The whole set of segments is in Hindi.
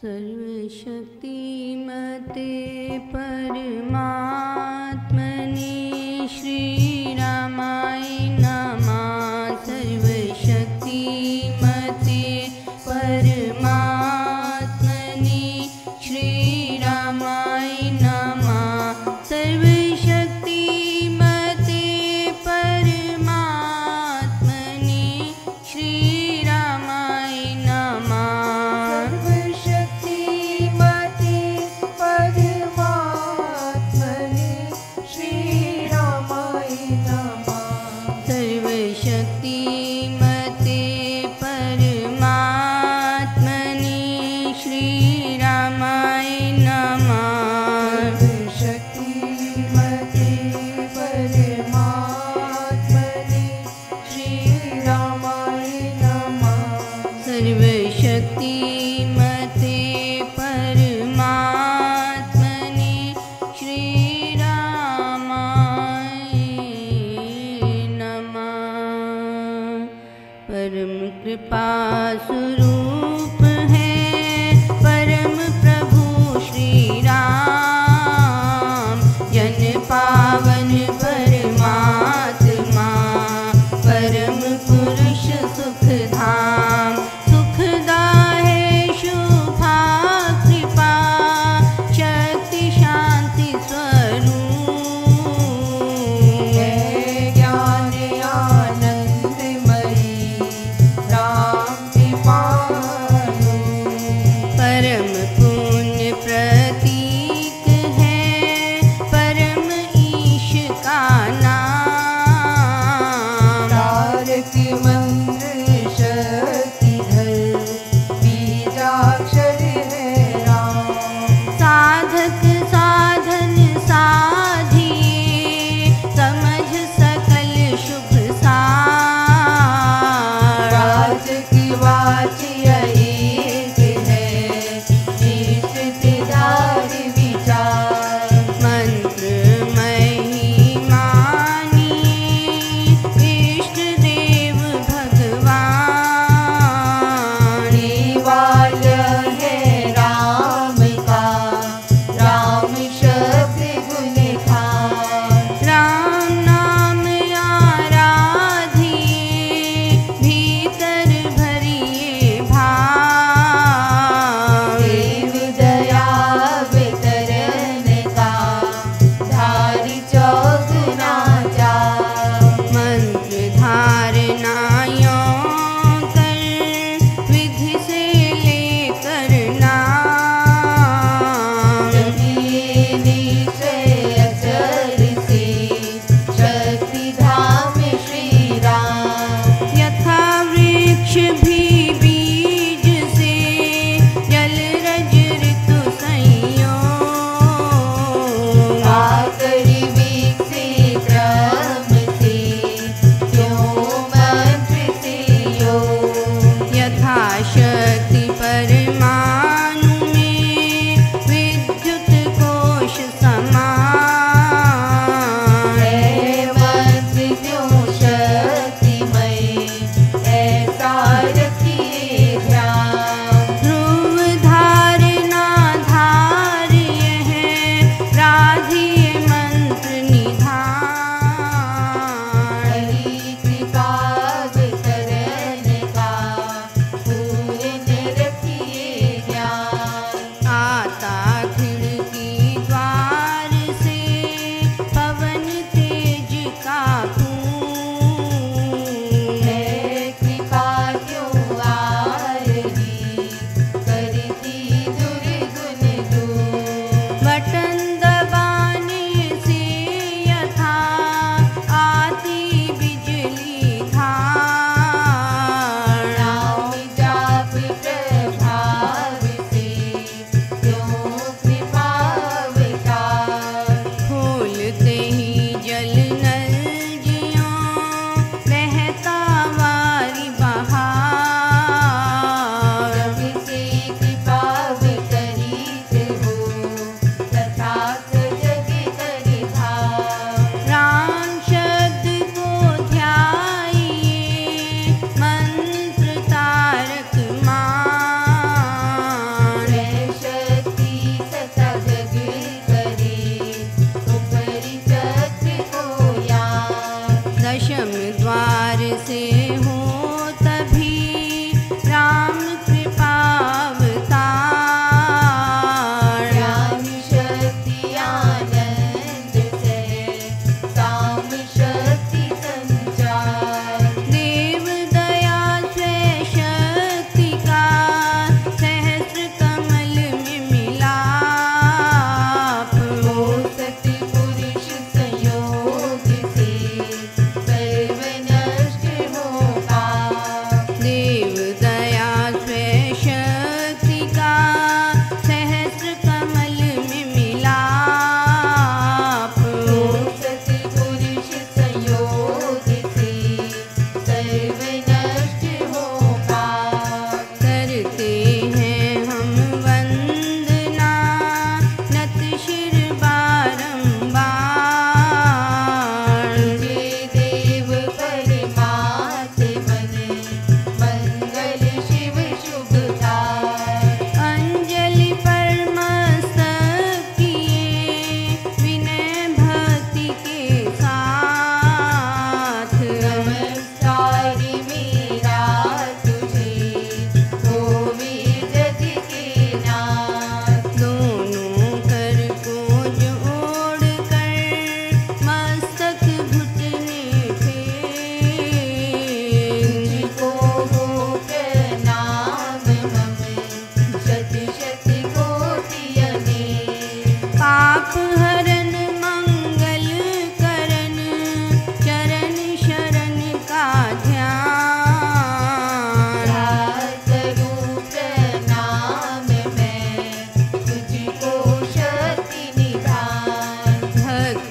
सर्वशक्तिमते परमात्मने श्रीरामाय नमः। सर्वशक्तिमते परमात्मने श्रीरामाय नमः। सर्वशक्तिमते परमात्मने श्रीरामाय नमः।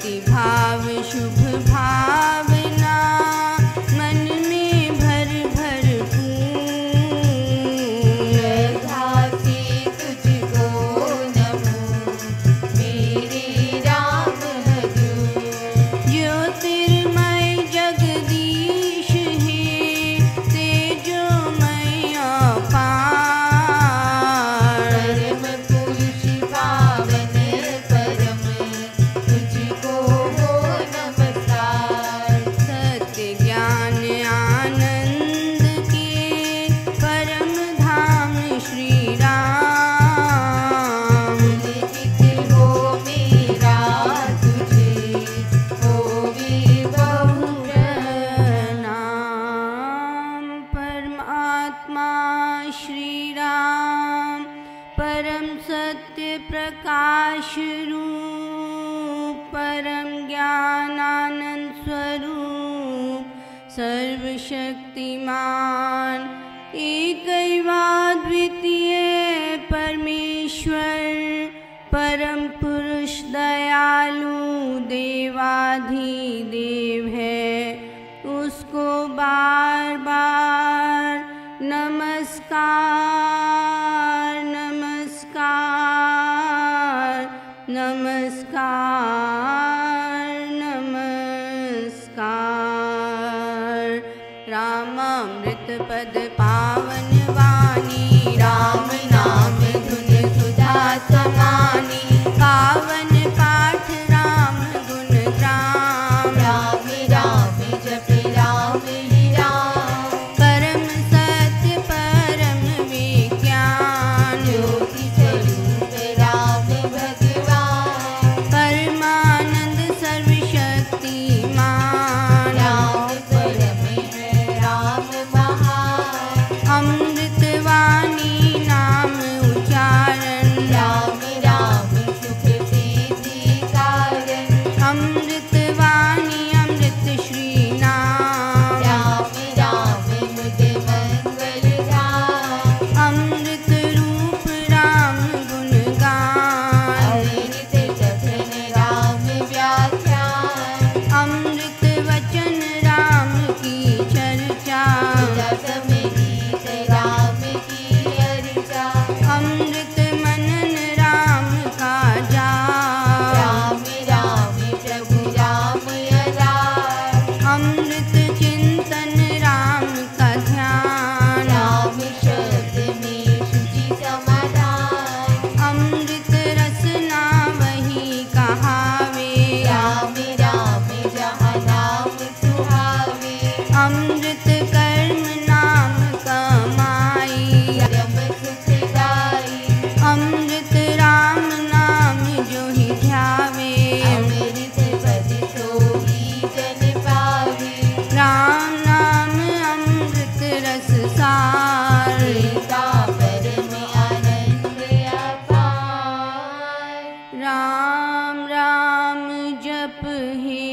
भक्ति भाव शुभ भावना मन में भर भर श्रद्धा से तुझको नमो मेरे राम हजूर। ज्योतिर्मय जगदीश है तेजोमय अपार परम पुरुष पावन परम तुझको हो नमस्कार। सत्य ज्ञान आनंद के परम धाम श्री राम चित हो मेरा तुझे होवे बहु नाम परमात्मा श्री राम परम सत्य प्रकाश रूप परम ज्ञानानंद स्वरूप सर्वशक्तिमान एकैवाद्वितीय परमेश्वर परम पुरुष दयालु देवाधिदेव है उसको बार बार नमस्कार नमस्कार नमस्कार नमस्कार। रामामृत पद पावन वाणी राम नाम धुन सुधा समानी पावन पाठ राम गुण ग्राम राम राम जप राम ही राम। परम सत्य परम विज्ञान ज्योति स्वरूप राम भगवान। परमानंद सर्वशक्तिमान राम परम है राम महान। अमृतवाणी नाम उच्चारण राम राम सुख सिद्धि कारण। अमृतवाणी अमृत श्री नाम राम राम मुझे मंगल धाम। अमृत रूप राम गुण गान अमृत कथन राम व्याख्यान। अमृत वचन राम की चर्चा रसम गीत राम की अर्चा। अमृत मनन राम का जाप राम राम प्रभु राम अलार। अमृत चिंतन राम का ध्यान राम शब्द में शुचि समाधान। अमृत रसना वही कहावे राम राम जहाँ नाम सुहावे। अमृत कर्म नाम कमाई परम सुखदाई। अमृत राम नाम जो ही ध्यावे अमृत पद सोई जन पावे। राम नाम अमृत रस सार सीता परम आनंद अपार। राम राम जप हे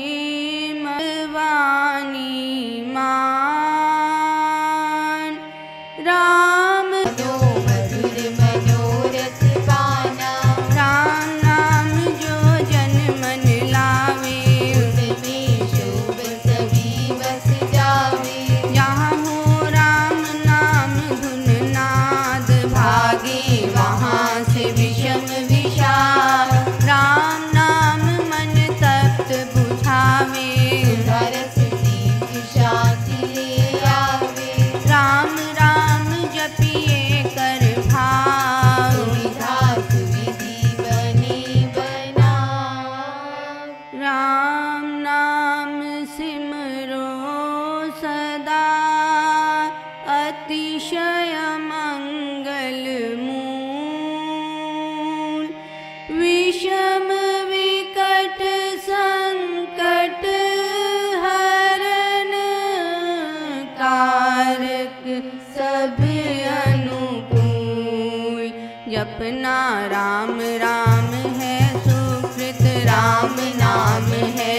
मवानी मान राम मनो मधुर मनोरथ पाना। राम नाम जो जन मन लावे उनमें शुभ सभी बस जावे। जहाँ हो राम नाम धुन नाद भागे वहाँ से विषम विषाद राम नाम मन तप्त बुझावे रस सीख शांति ले आवे। राम राम जपिए कर भाव सुविधा सुविधि बने बना। राम नाम सिमरो सदा अतिशय मंगल मूल विषम विकट संकट हरण कारक सब अनुकूल। जपना राम राम है सुकृत राम नाम है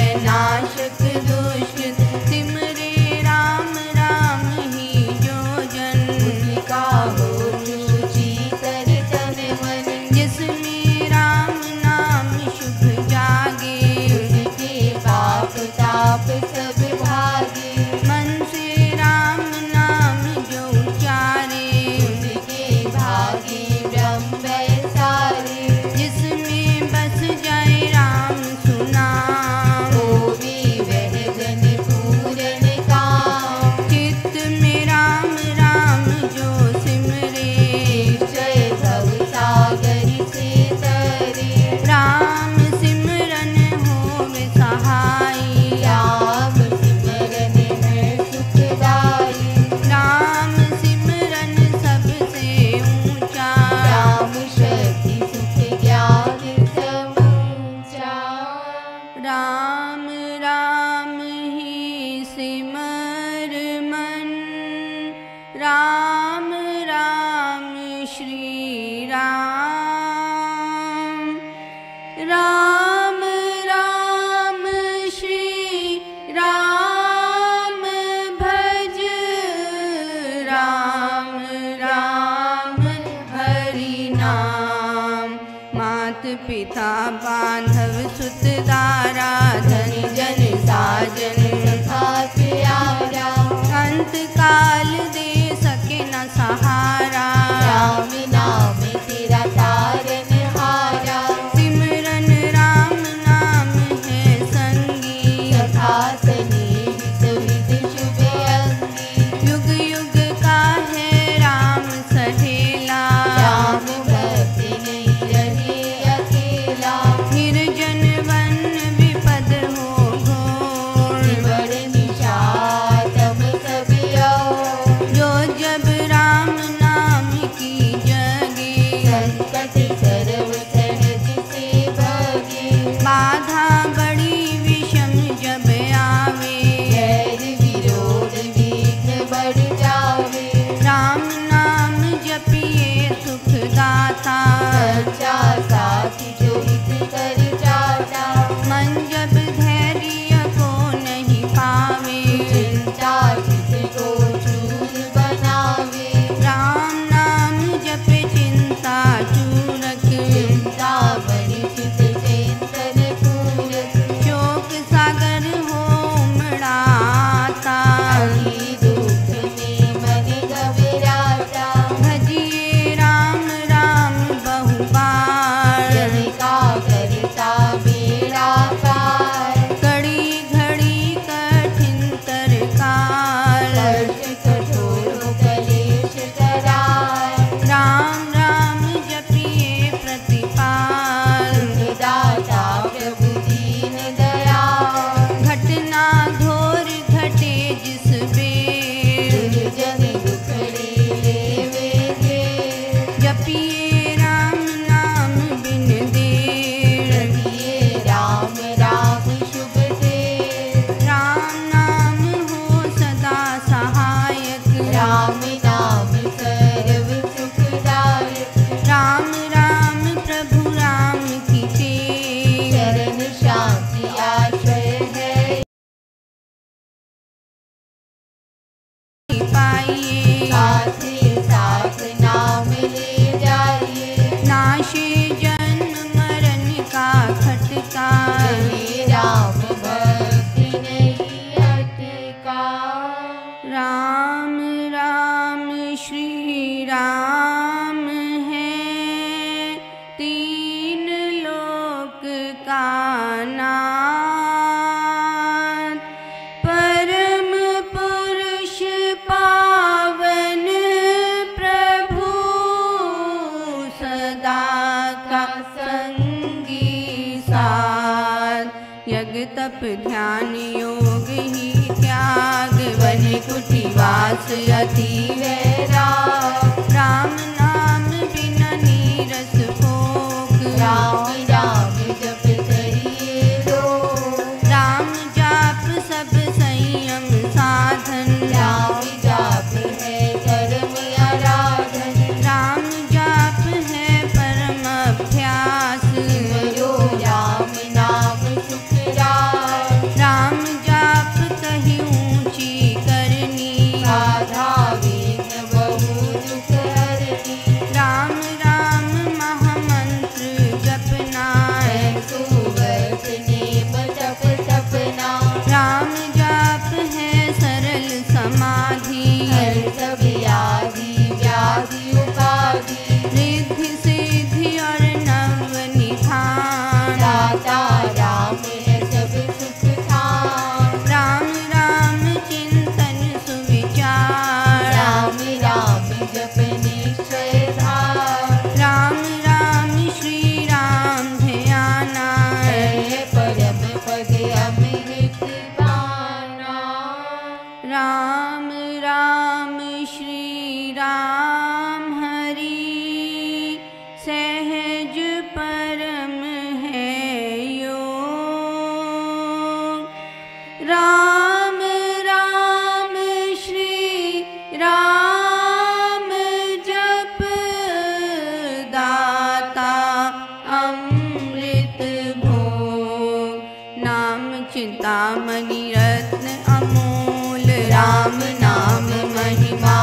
सहाई। राम सिमरन है सुखदाई। राम सिमरन सबसे ऊंचा। राम शक्ति सुख ज्ञान समूचा। राम राम ही सिमर मन। राम राम श्री राम। राम राम श्री राम भज। राम राम हरि नाम। मात पिता बांधव सुत दारा। धन जन साजन सखा प्यारा। अंत काल दे सके न सहारा। राम नाम तेरा तारन हारा। सिमरन राम नाम है संगी। सखा सनेहित विद शुभ अंगी। युग युग का है राम सहेला। राम भक्त नहीं रहे अकेला। निर्जन वन विपद हो घोर। बड़ निशातम सब आओ। जो जब राम नाम की जगे। संकट सर्व सहज से भागे। बाधा बड़ी विषम जब आवे। वैर विरोध विघ्न बढ़ जावे। राम नाम जपिए सुखदाता। सच्चा साथी जो हित कर जाता। मन जब धैर्य को नहीं पावे। चिंता चित को चूर बनावे। राम नाम जपे चिंता चूरक। चिंता बड़ी चित चिंतन पूरक। शोक सागर हो उमड़ाता। अति दुख में मन घबराता। भजिए राम राम बहुबार। जन का करता बेड़ा पार। कड़ी घड़ी कठिन तरकाल। कष्ट कठोर कलेश करार। राम राम जपिए प्रतिपाल। दाता प्रभु दीन दयाल। घटना घोर घटे जिस बेर। दुर्जन दुखड़े लेवे घेर। जपिए राम नाम बिन देर। रखिए राम राम शुभ देर। राम नाम हो सदा सहायक। राम नाम सर्व सुखदायक। राम राम प्रभु राम की टेक। शरण शांति आश्रय है। पाइए साथ साथ नाम ले जाइए। नाशे जन्म मरण का खटका। रहे राम भक्ति नहीं अटका। राम राम श्री राम है। तीन लोक का नाथ। परम पुरुष पावन प्रभु। सदा का संगी साथ। यज्ञ तप ध्यान योग ही त्याग। वन कुटिवास अति वैराग। राम नाम बिना नीरस भोग। राम राम जप करिए लोग। राम जाप सब संयम साधन। राम जाप है कर्म आराधन। राम जाप है परम अभ्यास। सिमरो राम नाम सुखदाय। राम जाप कही ऊंची करनी। बाधा विघ्न बहु नित पाना। राम राम श्री राम हरि सहज परम है योग। राम राम श्री राम जप दाता अमृत भोग। नाम चिंतामणि रत्न अमोल राम नाम महिमा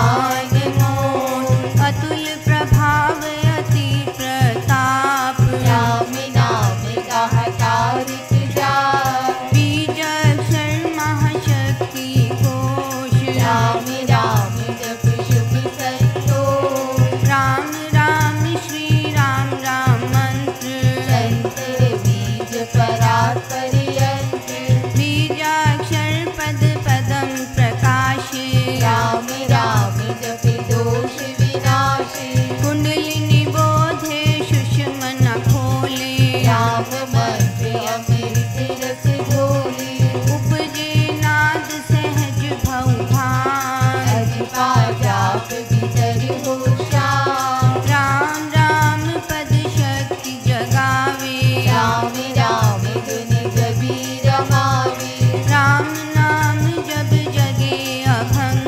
मोल। अतुल प्रभाव अति प्रताप राम नाम कहा तारिक जाप। बीज अक्षर महाशक्ति कोश राम राम जप शुभ संतोष। राम राम श्री राम राम मंत्र यंत्र बीज परात्पर यंत्र। बीजाक्षर पद पदम प्रकाशे राम राम जप दोष विनाशी। कुंडलिनी बोधे सुषमन खोले राम मंत्र अमृत रस घोले। उपजे नाद सहज भवभान अधिपा जाप भीतर हो श्याम। राम राम पद शक्ति जगावे राम राम धुन कबीर मावे। राम नाम जब जगे अभंग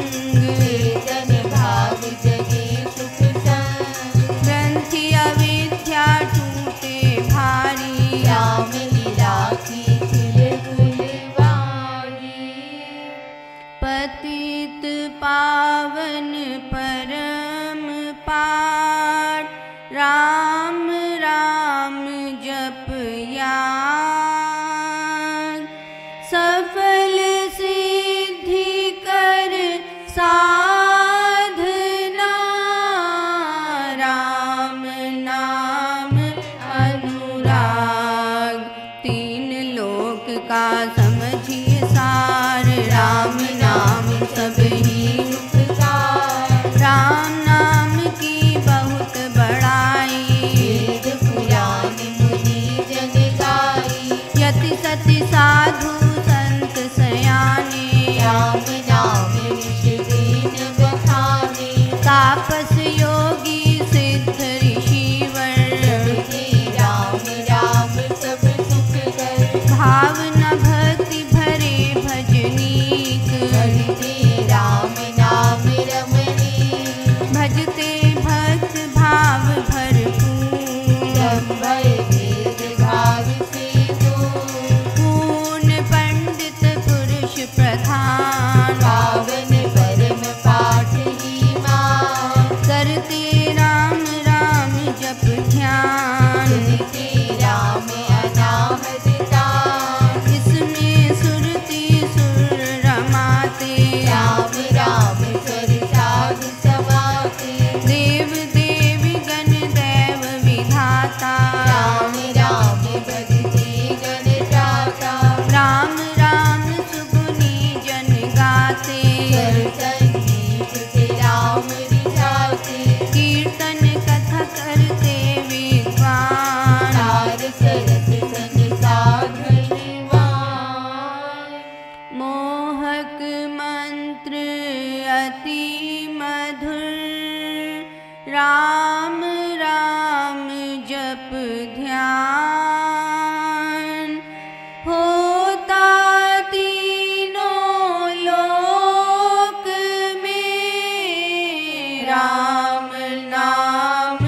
चेतन भाव जगे सुख संग। ग्रंथि अविद्या टूटे भारी राम लीला की खिलखिल वाणी। पतित पावन परम पार राम राम जप याद। सफल सिद्धि कर साधना राम नाम अनुराग। तीन लोक का समझिए सार राम नाम सब ही उपकार। राम नाम की बहुत बड़ाई वेद पुराण मुनि जन गाई। यति सति साधु संत सयाने राम नाम ऋषि दीन बखाने। तापस योगी सिद्ध ऋषिवर जपते राम राम सब सुख कर। भावना भक्ति भरे भजनीक करते राम नाम रमणी। भजते भक्त भाव भरपूर संभय वेद भाव से दूर। पूर्ण पंडित पुरुष प्रधान पावन परम पाठ ही मान। करते राम राम जप ध्यान सुनते राम अनाहत तान। इसमें सुरति सुर रमाते राम राम स्वर साधु समाते। देव देवी गण दैव विधाता राम राम भजते गण जाता। राम राम सुगुनी जन गाते स्वर संगीत से राम रिझाते। कीर्तन कथा करते विद्वान सार सरस संग साधनवान। मोहक मंत्र अति मधुर राम राम जप ध्यान। होता तीनों लोक में राम नाम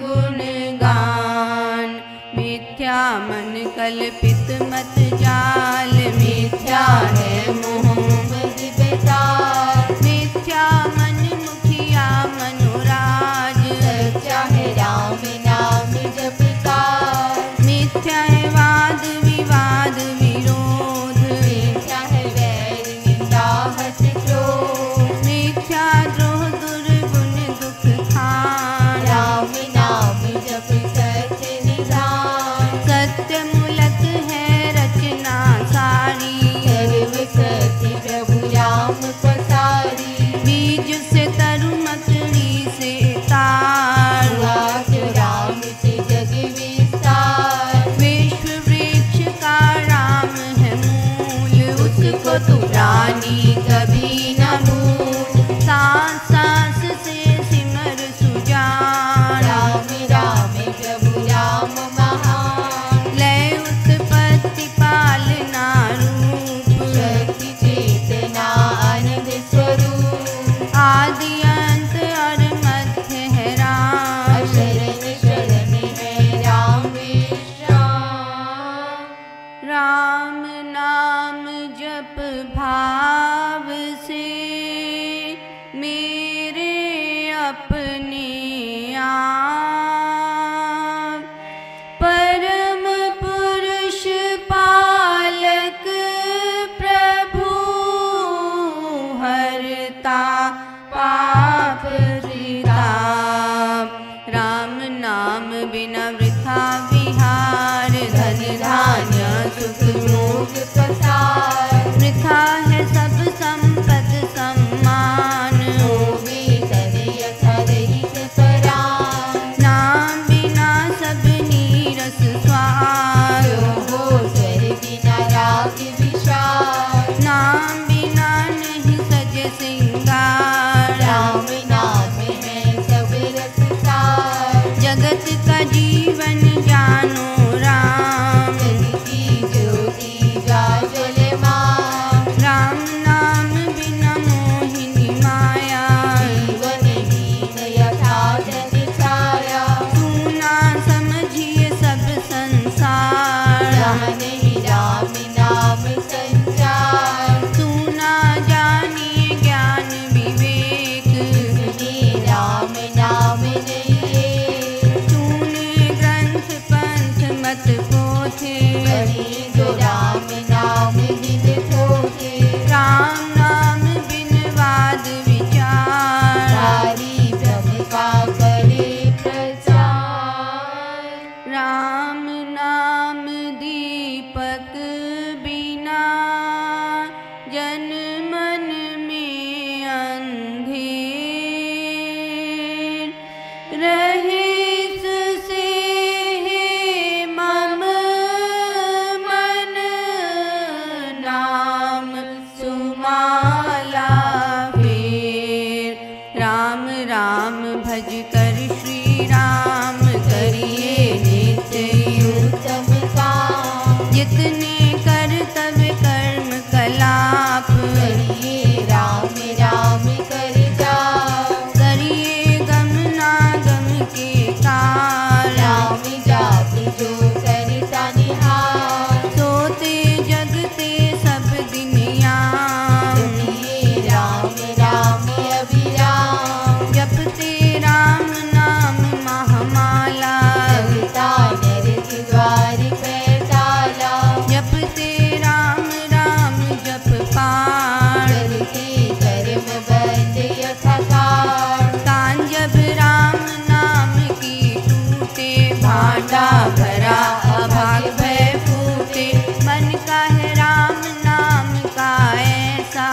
गुणगान। मिथ्या मन कल्पित मत जाल मिथ्या है मोह मद बेताल। मिथ्या मन मुखिया मनोराज सच्चा है राम नाम जप का। मिथ्या है वाद विवाद विरोध मिथ्या है वैर निंदा हठ क्रोध। मिथ्या द्रोह दुर्गुण दुख खान। राम नाम जप सच निधान। सत्य मूलक है रचना को तू रानी कभी न भूल। सांस सांस से सिमर सुजान, राम राम प्रभु राम महान। लय उत्पत्ति पालना रूप, शक्ति चेतना आनंद स्वरूप। आदि अंत और मध्य है राम, शरण शरण है राम विश्राम। राम नाम जप भाव से मेरे अपने आप। परम पुरुष पालक प्रभु हरता पाप त्रिताप। राम नाम बिना वृथा विहार, धन धान्य सुख लोक पसार। वृथा है सब संपद सम्मान, होवे तन यथा रहित परान। नाम बिना सब नीरस स्वाद, जो हो स्वर बिना राग विशाल। नाम बिना नहीं सजे सिंगार। राम नाम है सब रस सार। जगत का जीवन जानो राम, जग की ज्योति जाजल मां। राम नाम बिना मोहिनी माया। जीवन हीन यथा जन छाया। सुना समझिए सब संसार, नहीं राम नाम संचार। सुना जानिए ज्ञान विवेक। सुनिए राम नाम नहीं। सुने ग्रंथ पंथ मत पोथे, कहीं जो राम नाम बिन थोथे। राम नाम बिन वाद विचार। सारी ब्रह्म का करे प्रचार। राम नाम दीपक बिना जन मन में अंधेर। रहीस से है मम मन, नाम सुमाला फेर। राम राम भज कर श्री राम, करिए नित्य उत्तम काम। जितने कर तब कर्म कलाप। करिए राम राम कर जाप। करिए गम ना गम के काल। राम जाप जो करता निहार। सोते जगते सब दिन याम, जपिए राम राम अभिराम। जपते राम नाम महामाला। जगता नरक द्वार पैताला। जपते राम राम जप पाठ। करते धर्म बंद यथा काल। कान जब राम नाम की टूटे, भांडा भरा अभाग भय फूटे। मन का है राम नाम का ऐसा,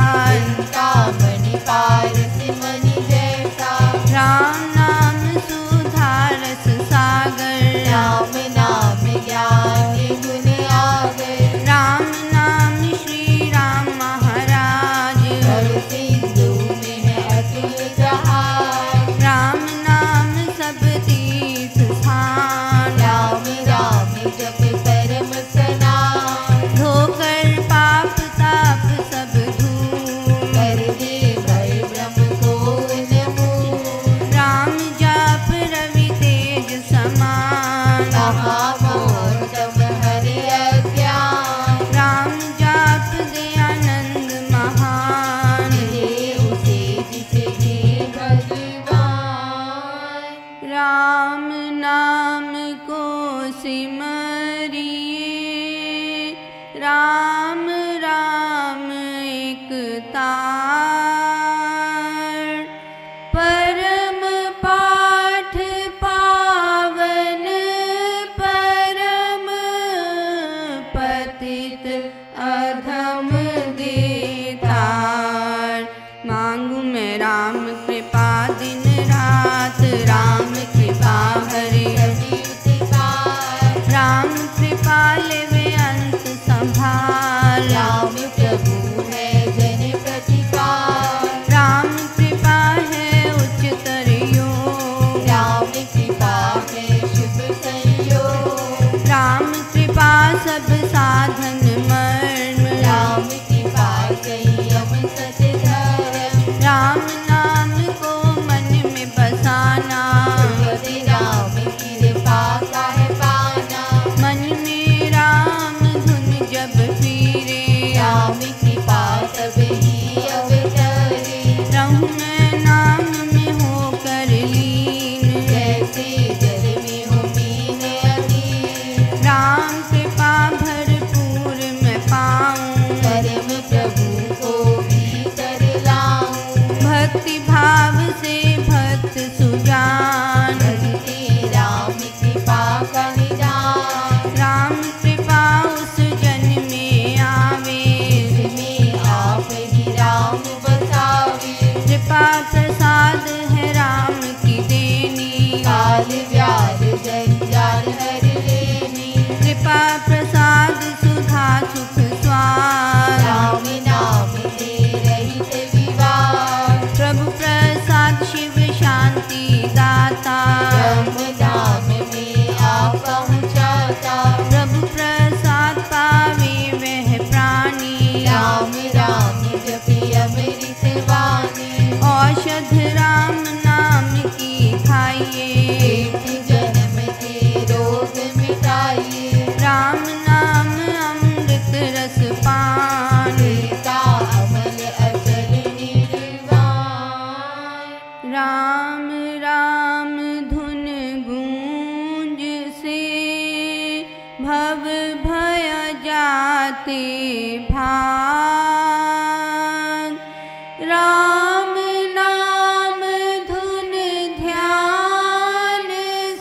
का मणि पारस मणि जैसा। राम नाम सुधारस सागर। राम नाम ज्ञान गुण आगर। राम नाम श्री राम महाराज। भव सिंधु में है अतुल जहाज। राम नाम सब तीर्थ स्थान। राम राम जप परम सनान। धोकर पाप ताप सब धूल, कर दे भय ब्रह्म को नमूल। राम जाप रवि तेज समान। महामोहतम हरि अज्ञान। राम जाप दयानंद महान। मिले उसे जिसके भगवान। राम नाम को सिमरिए, राम राम एक तार। परम पाठ पावन परम पतित अधम देतार। मांगू मैं राम कृपा दिन रात, राम कृपा हरे राम कृपा लेवे अंत संभाल। राम प्रभु राम कृपा सब ही अवतरे। रहूं मैं नाम में होकर लीन, जैसे जल में हो मीन अधीन। राम कृपा भरपूर मैं पाऊं, परम प्रभु को भीतर लाऊं। भक्ति भाव से भक्त सुजान, भक्ति राम कृपा का निदान। राम कृपा उस जन में आवे, जिसमें आप ही राम बसावे। कृपा प्रसाद है राम की देनी, काल व्याध जंजाल हर लेनी। कृपा प्रसाद सुधा सुख स्वाद, राम नाम से रहित विवाद। प्रभु प्रसाद शिव शांति दाता, ब्रह्म धाम में आप पहुँचाता। प्रभु प्रसाद पावे वह प्राणी, राम राम जपे अमृत वाणी। औषध राम नाम की खाइए, एक जन्म के रोग मिटाइए। राम नाम अमृत रस पान, का अमल अचल निर्वाण। राम राम धुन गूंज से भव भय जाते भाग, राम नाम धुन ध्यान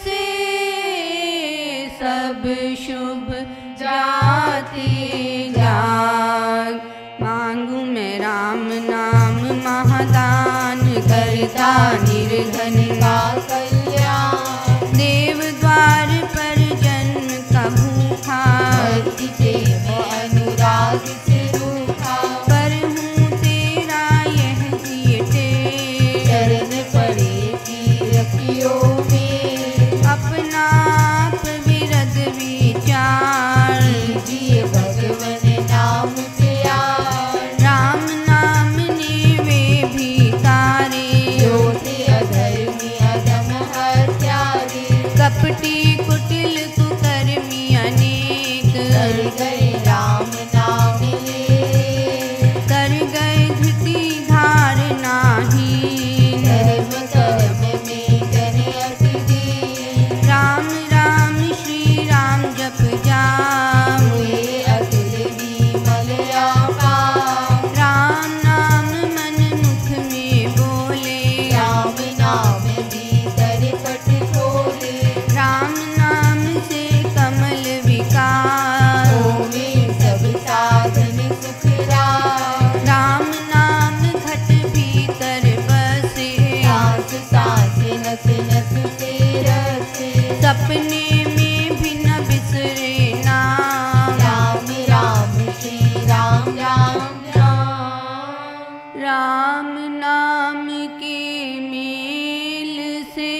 से सब शुभ जाते जाग। मांगू मैं राम नाम महादान, करता निर्धन का कल्याण। देव द्वार पर जन्म का भूखा, भक्ति प्रेम अनुराग से रूठा। पर हूँ तेरा यह जियते, चरण पड़े तीरथियों में। अपना आप विरद विचार, कीजिए भगवन नाम प्यार। राम नाम ने वे भी तारे, जो थे अधर्मी अधम हत्यारे। कपटी कुटिल कुकर्मी अनेक, कर गए राम नाम ले। कर गए धृति धारनाहीन, धर्म कर्म में जन अति दीन। राम राम श्री राम जप जाप, हुए अतुल विमल आकाश। राम नाम मन मुख में बोले, राम नाम भीतर पट खोले। राम नाम से कमल विकास, होवे सब साधन सुख राम। राम नाम घट भीतर बसे, सांस सांस नस नस से रसे। सपने में भी न बिसरे नाम, राम राम श्री राम राम राम। राम नाम के मेल से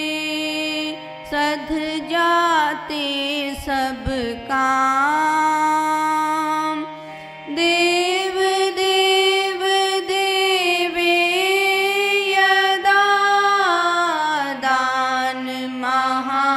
सध जाते सब काम, देव देव देवे यदा दान महा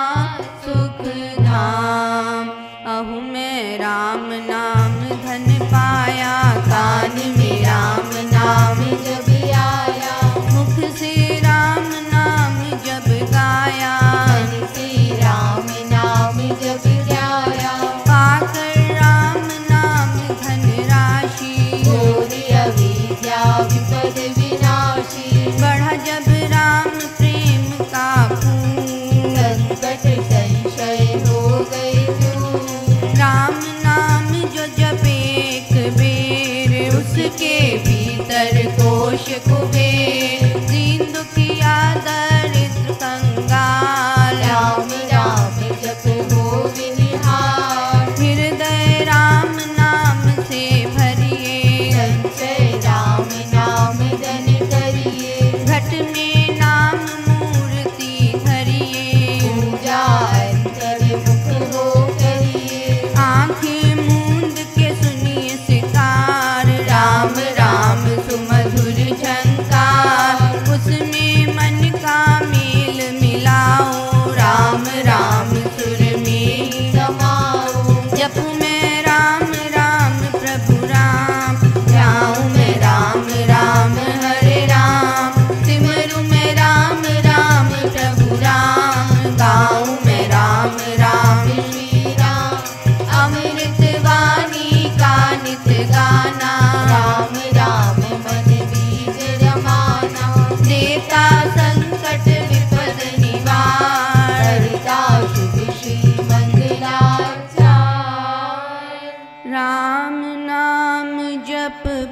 सुख धाम। अहु मैं राम नाम धन पाया, कान में राम नाम जब आया। मुख से राम नाम जब गाया, मन से राम नाम जब ध्याया। पाकर राम नाम धन राशि, घोर अविद्या विपद विनाशी। बढ़ा जब राम प्रेम का फूल, संकट संशय हो गए दूर। राम नाम जो जपे एक बेर, उसके भीतर कोश कुबेर। दीन दुखिया दरिद्र कंगाल, राम राम जप हो विनिहार। हृदय राम नाम से भरिए, संचय राम नाम धन करिए। घट में नाम मूर्ति धरिए, पूजा अंतर मुख हो करिए। आँखें मूंद के सुनिए सितार, राम राम सुमधुर झंकार।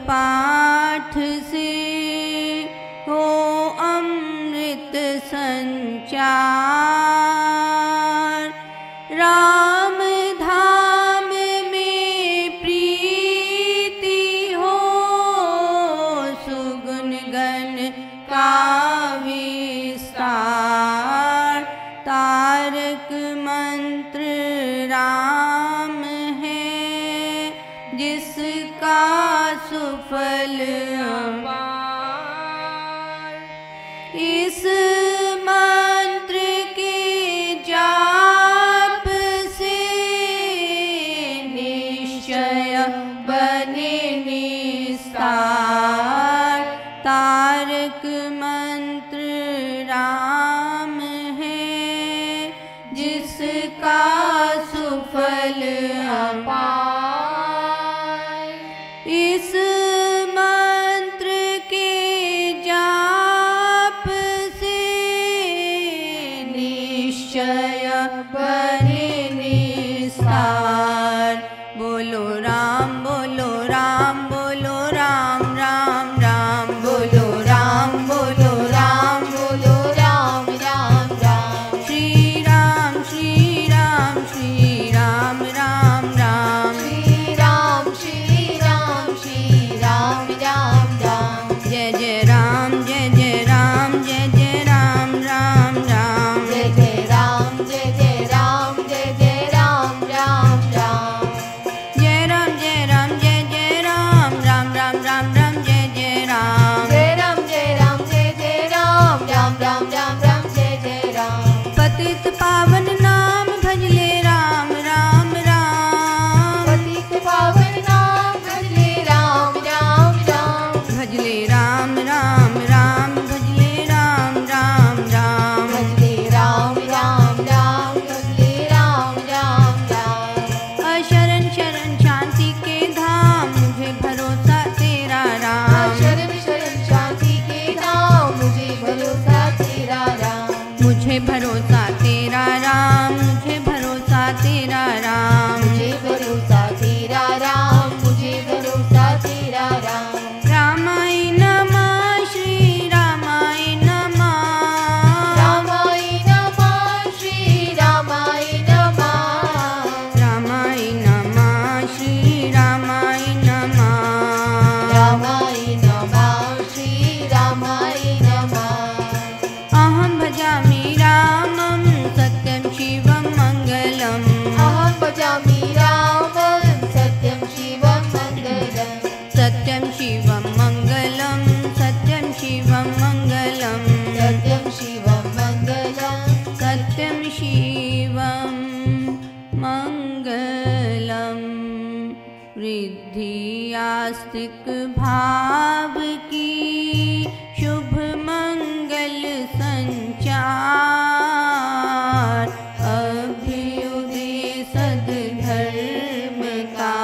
पाठ से हो अमृत संचार। राम धाम में प्रीति हो सुगुण गण का विस्तार। तारक मंत्र राम है जिसका सुफल अपार। इस मंत्र के जाप से निश्चय बने निस्तार। तारक मंत्र राम है जिसका सुफल अपार। इस मंत्र के जाप से निश्चय बने निस्तार। बोलो राम बोलो राम बोलो राम राम राम। बोलो राम बोलो राम बोलो राम राम राम। श्री राम श्री राम श्री राम राम राम। श्री राम श्री राम श्री राम राम राम। जय जय राम जय जय राम जय जय राम राम राम। जय जय राम जय जय राम जय जय राम राम राम। जय राम जय राम जय जय राम राम राम राम राम जय जय राम। जय राम जय राम जय जय राम राम राम राम राम जय जय राम। पतित पावन नाम भजले राम राम राम। पतित पावन नाम भजले राम राम राम। भजले राम राम राम भजले राम राम राम। भजले राम राम राम भजले राम राम राम। शरण शरण शांति के धाम मुझे भरोसा तेरा राम। शरण शरण शांति के धाम मुझे भरोसा तेरा राम। मुझे भरोसा तेरा राम मुझे भरोसा तेरा राम। मुझे भरोसा तेरा राम मुझे भरोसा तेरा राम। रामाय नमः श्री रामाय नमः। रामाय नमः श्री रामाय नमः। रामाय नमः श्री रामाय नमः। रामाय नमः श्री रामाय नमः। अहं भजामि रामं सत्यं शिवं मङ्गलम्। अहं भजामि रामं सत्यं शिवं मङ्गलम्। सत्यं शिवं मङ्गलं सत्यं शिवं मङ्गलं। सत्यं शिवं मङ्गलम्। सत्यं शिवं मङ्गलं। वृद्धि आस्तिक भाव की शुभ मंगल संचार। अभ्युदय सद्धर्म का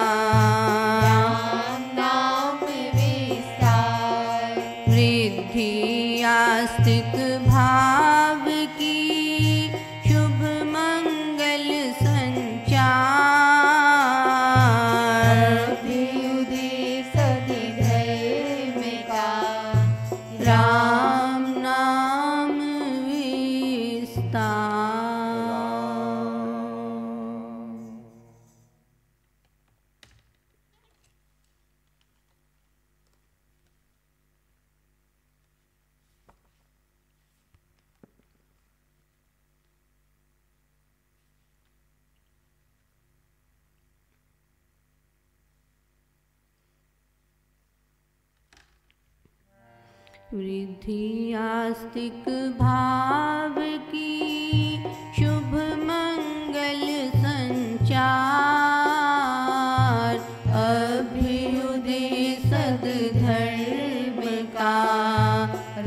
राम नाम विस्तार। वृद्धि आस्तिक भाव की शुभ मंगल संचार। अभ्युदय सद्धर्म का राम नाम विस्तार। वृद्धि आस्तिक भाव की शुभ मंगल संचार। अभ्युदय सद्धर्म का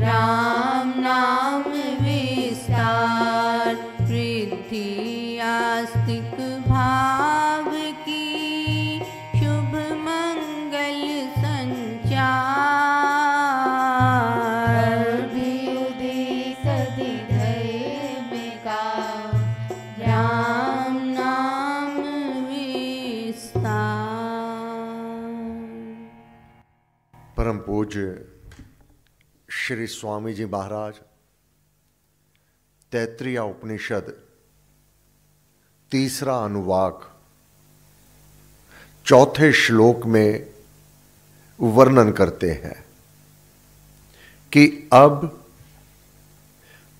राम नाम विस्तार। वृद्धि आस्तिक भाव की शुभ मंगल संचार। अभ्युदय सद्धर्म परम पूज्य श्री स्वामी जी महाराज तैत्तिरीय उपनिषद तीसरा अनुवाक चौथे श्लोक में वर्णन करते हैं कि अब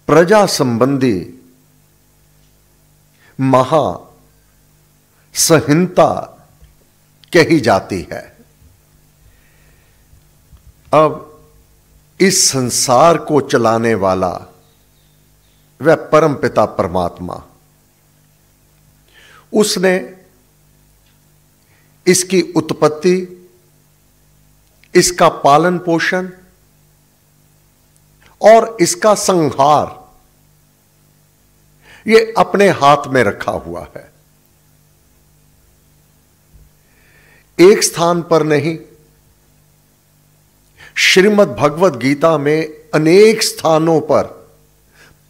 प्रजा संबंधी महा संहिता कही जाती है। अब इस संसार को चलाने वाला वह परम पिता परमात्मा, उसने इसकी उत्पत्ति, इसका पालन पोषण और इसका संहार ये अपने हाथ में रखा हुआ है। एक स्थान पर नहीं, श्रीमद् भगवत गीता में अनेक स्थानों पर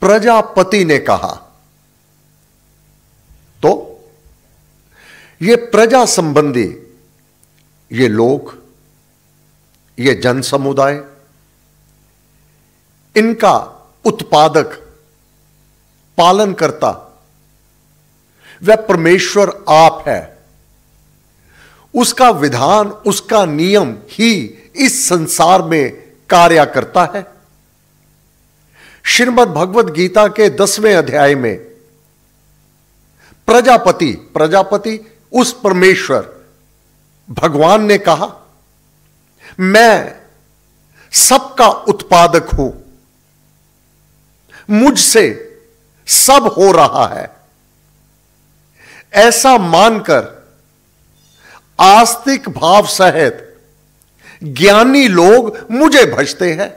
प्रजापति ने कहा। तो ये प्रजा संबंधी ये लोग, ये जन समुदाय, इनका उत्पादक, पालन करता वह परमेश्वर आप है। उसका विधान, उसका नियम ही इस संसार में कार्य करता है। श्रीमद् भगवत गीता के 10वें अध्याय में प्रजापति उस परमेश्वर भगवान ने कहा, मैं सबका उत्पादक हूं, मुझसे सब हो रहा है। ऐसा मानकर आस्तिक भाव सहित ज्ञानी लोग मुझे भजते हैं।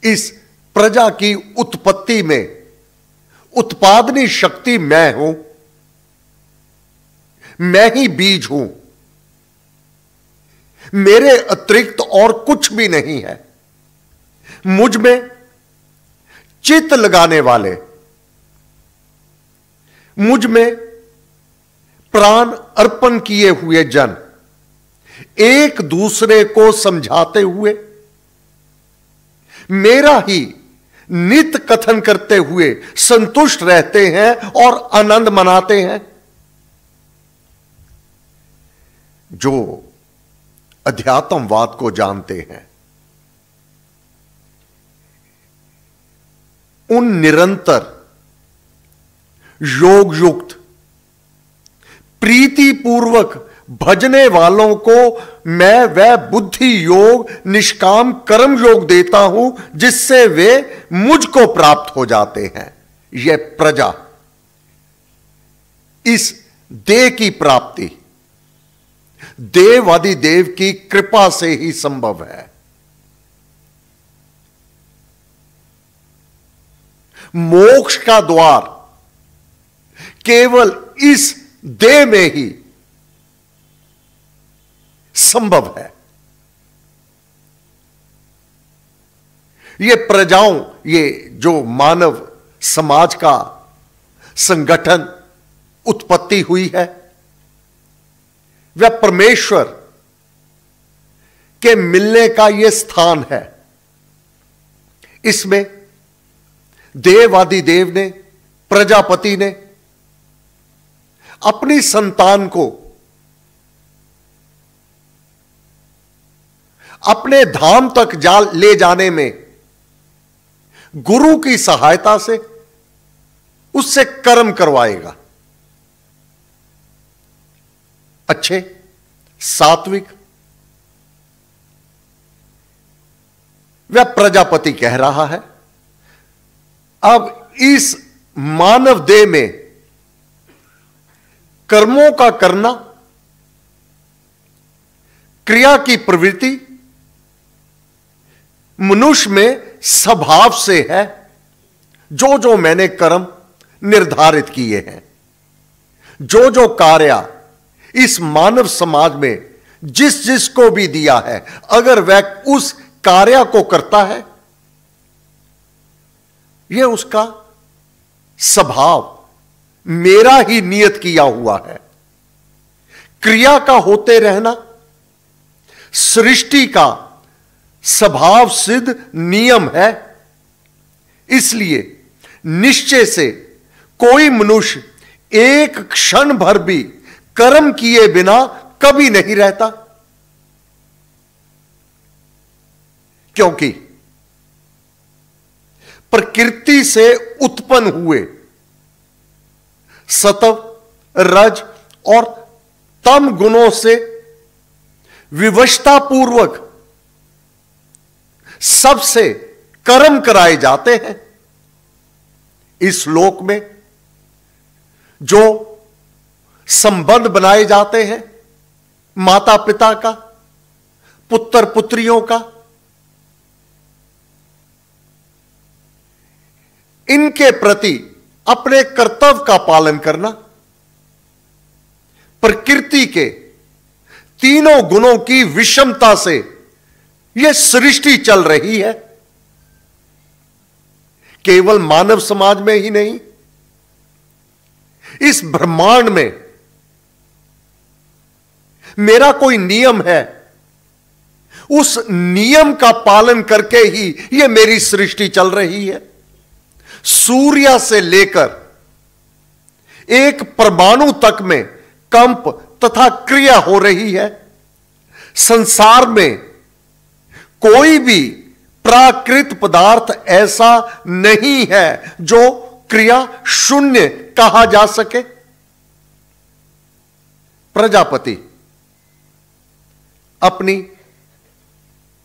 इस प्रजा की उत्पत्ति में उत्पादनी शक्ति मैं हूं, मैं ही बीज हूं, मेरे अतिरिक्त और कुछ भी नहीं है। मुझ में चित्त लगाने वाले, मुझ में प्राण अर्पण किए हुए जन एक दूसरे को समझाते हुए, मेरा ही नित कथन करते हुए संतुष्ट रहते हैं और आनंद मनाते हैं। जो अध्यात्मवाद को जानते हैं, उन निरंतर योग युक्त प्रीति पूर्वक भजने वालों को मैं वह बुद्धि योग, निष्काम कर्म योग देता हूं जिससे वे मुझको प्राप्त हो जाते हैं। यह प्रजा, इस देह की प्राप्ति देवादिदेव की कृपा से ही संभव है। मोक्ष का द्वार केवल इस देह में ही संभव है। ये प्रजाओं, ये जो मानव समाज का संगठन उत्पत्ति हुई है, वह परमेश्वर के मिलने का यह स्थान है। इसमें देवादिदेव ने, प्रजापति ने अपनी संतान को अपने धाम तक ले जाने में गुरु की सहायता से उससे कर्म करवाएगा। अच्छे, सात्विक, वह प्रजापति कह रहा है। अब इस मानव देह में कर्मों का करना, क्रिया की प्रवृत्ति मनुष्य में स्वभाव से है। जो जो मैंने कर्म निर्धारित किए हैं, जो जो कार्य इस मानव समाज में जिस जिस को भी दिया है, अगर वह उस कार्य को करता है, यह उसका स्वभाव मेरा ही नियत किया हुआ है। क्रिया का होते रहना सृष्टि का स्वभाव सिद्ध नियम है। इसलिए निश्चय से कोई मनुष्य एक क्षण भर भी कर्म किए बिना कभी नहीं रहता, क्योंकि प्रकृति से उत्पन्न हुए सत्व, रज और तम गुणों से विवशता पूर्वक सबसे कर्म कराए जाते हैं। इस लोक में जो संबंध बनाए जाते हैं माता पिता का, पुत्र पुत्रियों का, इनके प्रति अपने कर्तव्य का पालन करना, प्रकृति के तीनों गुणों की विषमता से यह सृष्टि चल रही है। केवल मानव समाज में ही नहीं, इस ब्रह्मांड में मेरा कोई नियम है, उस नियम का पालन करके ही यह मेरी सृष्टि चल रही है। सूर्य से लेकर एक परमाणु तक में कंप तथा क्रिया हो रही है। संसार में कोई भी प्राकृत पदार्थ ऐसा नहीं है जो क्रिया शून्य कहा जा सके। प्रजापति अपनी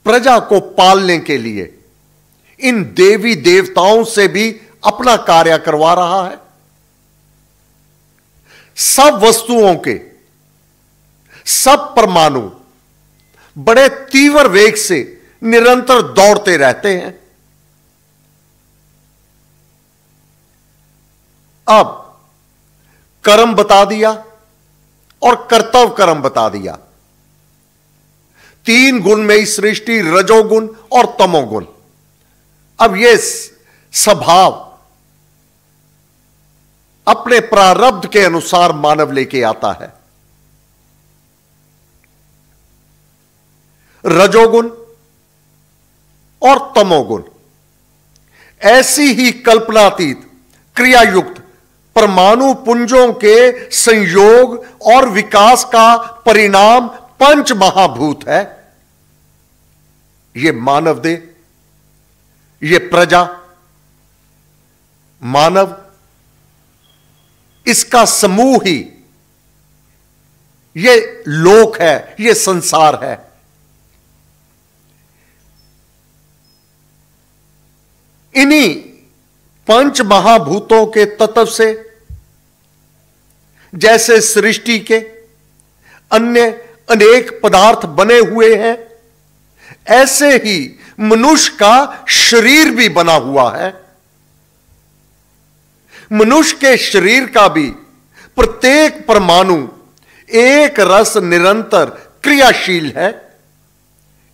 प्रजा को पालने के लिए इन देवी देवताओं से भी अपना कार्य करवा रहा है। सब वस्तुओं के सब परमाणु बड़े तीव्र वेग से निरंतर दौड़ते रहते हैं। अब कर्म बता दिया और कर्तव्य कर्म बता दिया। तीन गुण में ही सृष्टि, रजोगुण और तमोगुण। अब यह स्वभाव अपने प्रारब्ध के अनुसार मानव लेके आता है। रजोगुण और तमोगुण ऐसी ही कल्पनातीत क्रियायुक्त परमाणु पुंजों के संयोग और विकास का परिणाम पंच महाभूत है। यह मानव देह, यह प्रजा, मानव, इसका समूह ही यह लोक है, यह संसार है। इन्हीं पंच महाभूतों के तत्व से जैसे सृष्टि के अन्य अनेक पदार्थ बने हुए हैं, ऐसे ही मनुष्य का शरीर भी बना हुआ है। मनुष्य के शरीर का भी प्रत्येक परमाणु एक रस निरंतर क्रियाशील है।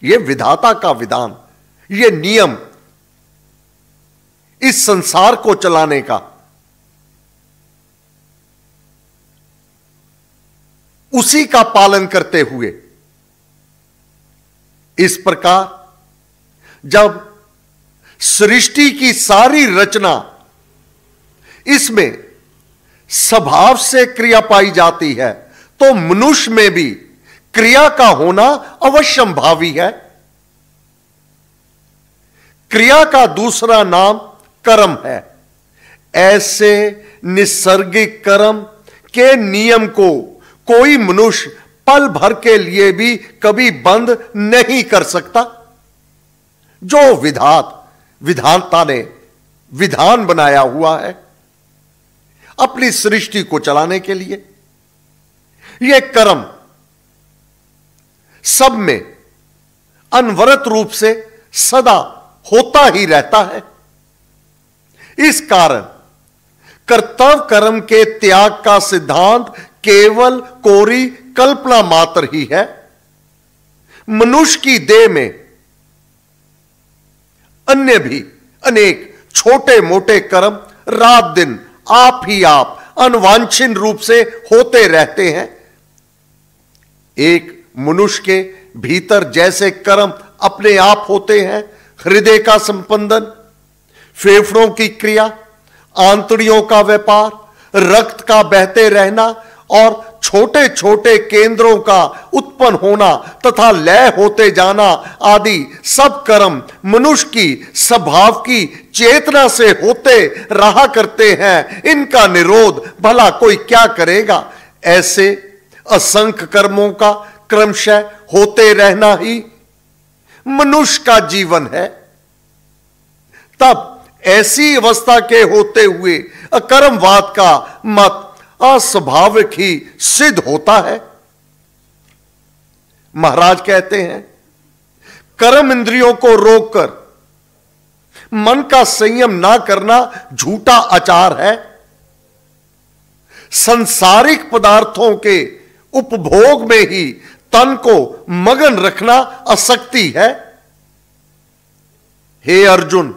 यह विधाता का विधान, यह नियम इस संसार को चलाने का। उसी का पालन करते हुए इस प्रकार जब सृष्टि की सारी रचना इसमें स्वभाव से क्रिया पाई जाती है, तो मनुष्य में भी क्रिया का होना अवश्यंभावी है। क्रिया का दूसरा नाम कर्म है। ऐसे निसर्गिक कर्म के नियम को कोई मनुष्य पल भर के लिए भी कभी बंद नहीं कर सकता। जो विधाता ने विधान बनाया हुआ है अपनी सृष्टि को चलाने के लिए, यह कर्म सब में अनवरत रूप से सदा होता ही रहता है। इस कारण कर्तव्य कर्म के त्याग का सिद्धांत केवल कोरी कल्पना मात्र ही है। मनुष्य की देह में अन्य भी अनेक छोटे मोटे कर्म रात दिन आप ही आप अनवांछित रूप से होते रहते हैं। एक मनुष्य के भीतर जैसे कर्म अपने आप होते हैं, हृदय का संपंदन, फेफड़ों की क्रिया, आंतड़ियों का व्यापार, रक्त का बहते रहना और छोटे छोटे केंद्रों का उत्पन्न होना तथा लय होते जाना आदि सब कर्म मनुष्य की स्वभाव की चेतना से होते रहा करते हैं। इनका निरोध भला कोई क्या करेगा? ऐसे असंख्य कर्मों का क्रमशः होते रहना ही मनुष्य का जीवन है। तब ऐसी अवस्था के होते हुए अकर्मवाद का मत अस्वाभाविक ही सिद्ध होता है। महाराज कहते हैं, कर्म इंद्रियों को रोककर मन का संयम ना करना झूठा आचार है। सांसारिक पदार्थों के उपभोग में ही तन को मगन रखना आसक्ति है। हे अर्जुन,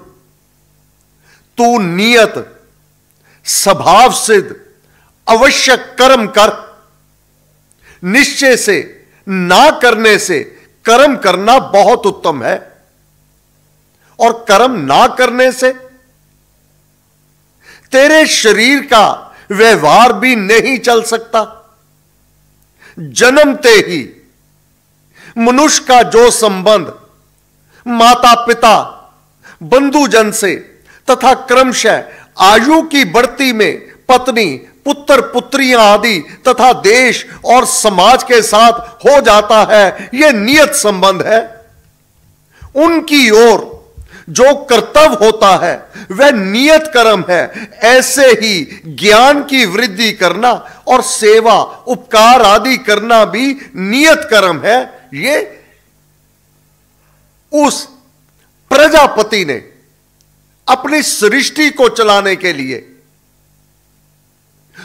तू नियत स्वभाव सिद्ध अवश्य कर्म कर। निश्चय से ना करने से कर्म करना बहुत उत्तम है, और कर्म ना करने से तेरे शरीर का व्यवहार भी नहीं चल सकता। जन्मते ही मनुष्य का जो संबंध माता पिता बंधुजन से तथा क्रमशः आयु की बढ़ती में पत्नी पुत्र पुत्रियां आदि तथा देश और समाज के साथ हो जाता है, यह नियत संबंध है। उनकी ओर जो कर्तव्य होता है वह नियत कर्म है। ऐसे ही ज्ञान की वृद्धि करना और सेवा उपकार आदि करना भी नियत कर्म है। ये उस प्रजापति ने अपनी सृष्टि को चलाने के लिए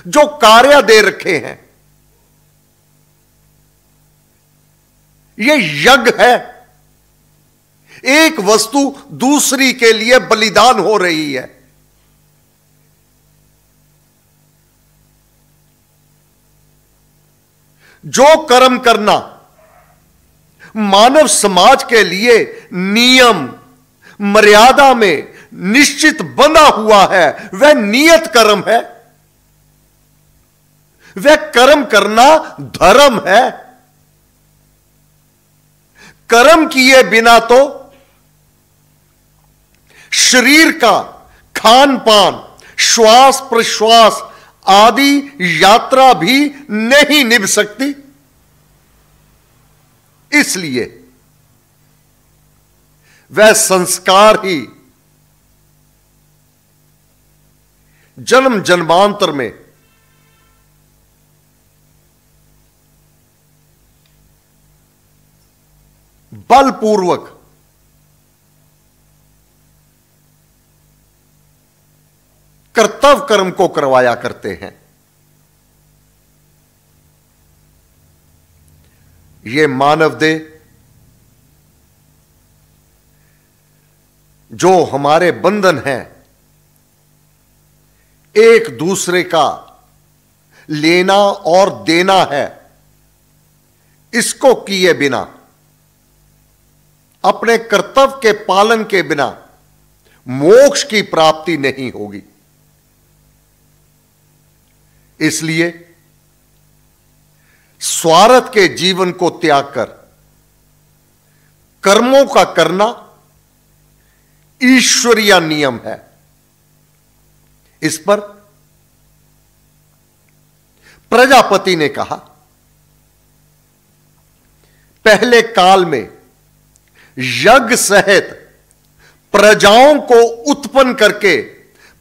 जो कार्य दे रखे हैं, ये यज्ञ है। एक वस्तु दूसरी के लिए बलिदान हो रही है। जो कर्म करना मानव समाज के लिए नियम मर्यादा में निश्चित बना हुआ है, वह नियत कर्म है। वह कर्म करना धर्म है। कर्म किए बिना तो शरीर का खान पान, श्वास प्रश्वास आदि यात्रा भी नहीं निभ सकती। इसलिए वह संस्कार ही जन्म जन्मांतर में बलपूर्वक कर्तव्य कर्म को करवाया करते हैं। ये मानव देह जो हमारे बंधन हैं, एक दूसरे का लेना और देना है, इसको किए बिना, अपने कर्तव्य के पालन के बिना मोक्ष की प्राप्ति नहीं होगी। इसलिए स्वार्थ के जीवन को त्याग कर कर्मों का करना ईश्वरीय नियम है। इस पर प्रजापति ने कहा, पहले काल में यज्ञ सहित प्रजाओं को उत्पन्न करके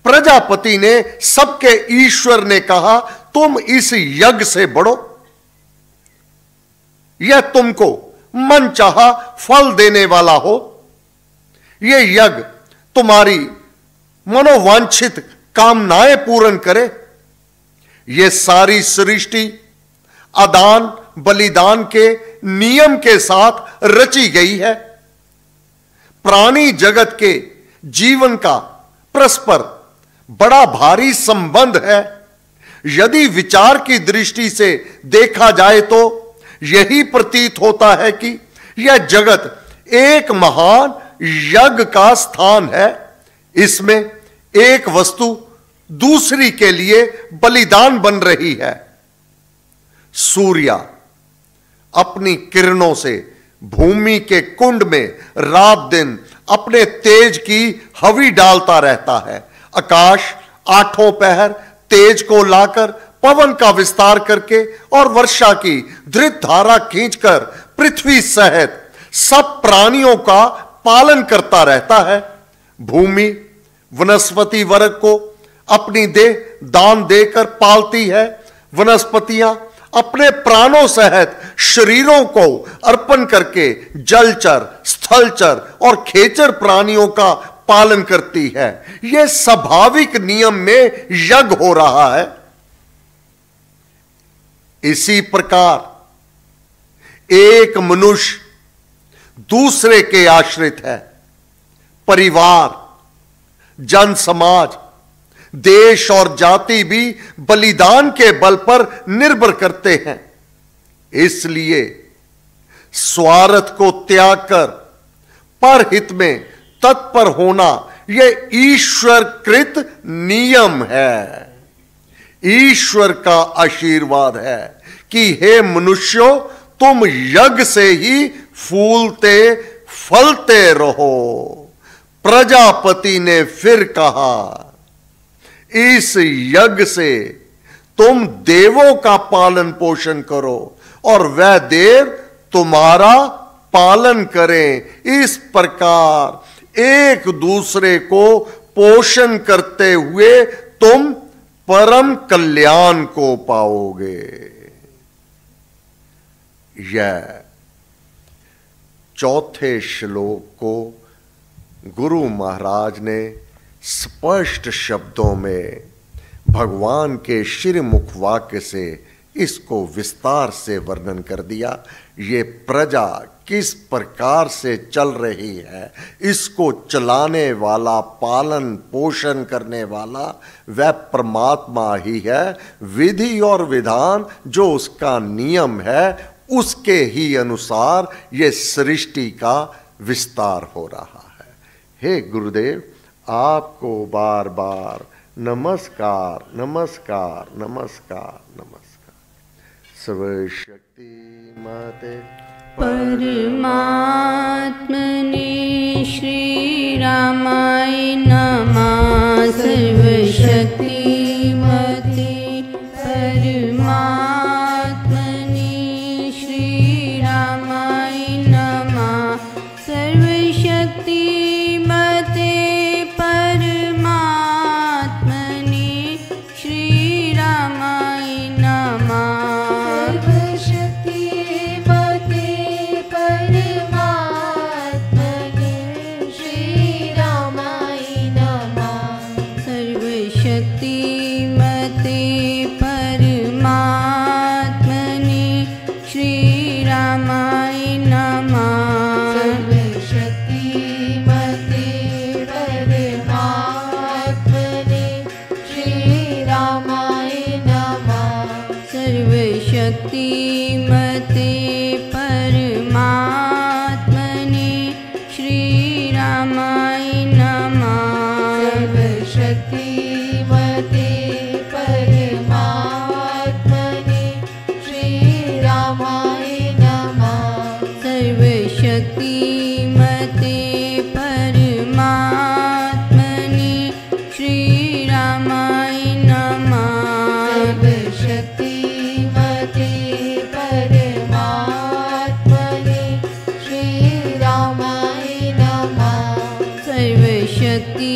प्रजापति ने सबके ईश्वर ने कहा, तुम इस यज्ञ से बढ़ो, यह तुमको मन चाहा फल देने वाला हो। यह यज्ञ तुम्हारी मनोवांछित कामनाएं पूर्ण करे। यह सारी सृष्टि आदान बलिदान के नियम के साथ रची गई है। प्राणी जगत के जीवन का परस्पर बड़ा भारी संबंध है। यदि विचार की दृष्टि से देखा जाए तो यही प्रतीत होता है कि यह जगत एक महान यज्ञ का स्थान है। इसमें एक वस्तु दूसरी के लिए बलिदान बन रही है। सूर्य अपनी किरणों से भूमि के कुंड में रात दिन अपने तेज की हवी डालता रहता है। आकाश आठों पहर तेज को लाकर पवन का विस्तार करके और वर्षा की धृत धारा खींचकर पृथ्वी सहित सब प्राणियों का पालन करता रहता है। भूमि वनस्पति वर्ग को अपनी देह दान देकर पालती है। वनस्पतियां अपने प्राणों सहित शरीरों को अर्पण करके जलचर, स्थलचर और खेचर प्राणियों का पालन करती है। यह स्वाभाविक नियम में यज्ञ हो रहा है। इसी प्रकार एक मनुष्य दूसरे के आश्रित है। परिवार, जन समाज, देश और जाति भी बलिदान के बल पर निर्भर करते हैं। इसलिए स्वार्थ को त्याग कर परहित में तत्पर होना यह ईश्वर कृत नियम है। ईश्वर का आशीर्वाद है कि हे मनुष्यों, तुम यज्ञ से ही फूलते फलते रहो। प्रजापति ने फिर कहा, इस यज्ञ से तुम देवों का पालन पोषण करो और वह देव तुम्हारा पालन करें। इस प्रकार एक दूसरे को पोषण करते हुए तुम परम कल्याण को पाओगे। यह चौथे श्लोक को गुरु महाराज ने स्पष्ट शब्दों में भगवान के श्रीमुख वाक्य से इसको विस्तार से वर्णन कर दिया। ये प्रजा किस प्रकार से चल रही है, इसको चलाने वाला, पालन पोषण करने वाला वह परमात्मा ही है। विधि और विधान जो उसका नियम है, उसके ही अनुसार ये सृष्टि का विस्तार हो रहा है। हे गुरुदेव, आपको बार बार नमस्कार, नमस्कार, नमस्कार, नमस्कार। सर्वशक्ति माते परमात्मने श्री रामाय नमः। सर्वशक्ति मते परमात्मने श्री रामाय नमः। सर्वशक्ति मते परमात्मने श्री रामाय नमः। सर्वशक्ति मते परमात्मने श्री रामाय नमः। सर्वशक्ति मते परमात्मने श्री रामाय नमः। सर्वशक्ति मते परमात्मने श्री रामाय नमः। सर्वशक्ति मते परमात्मने श्री रामाय नमः। सर्वशक्ति मते परमात्मने श्री रामाय नमः। सर्वशक्ति मते परमात्मने श्री रामाय नमः। सर्वशक्ति मते परमात्मने श्री रामाय नमः। सर्वशक्ति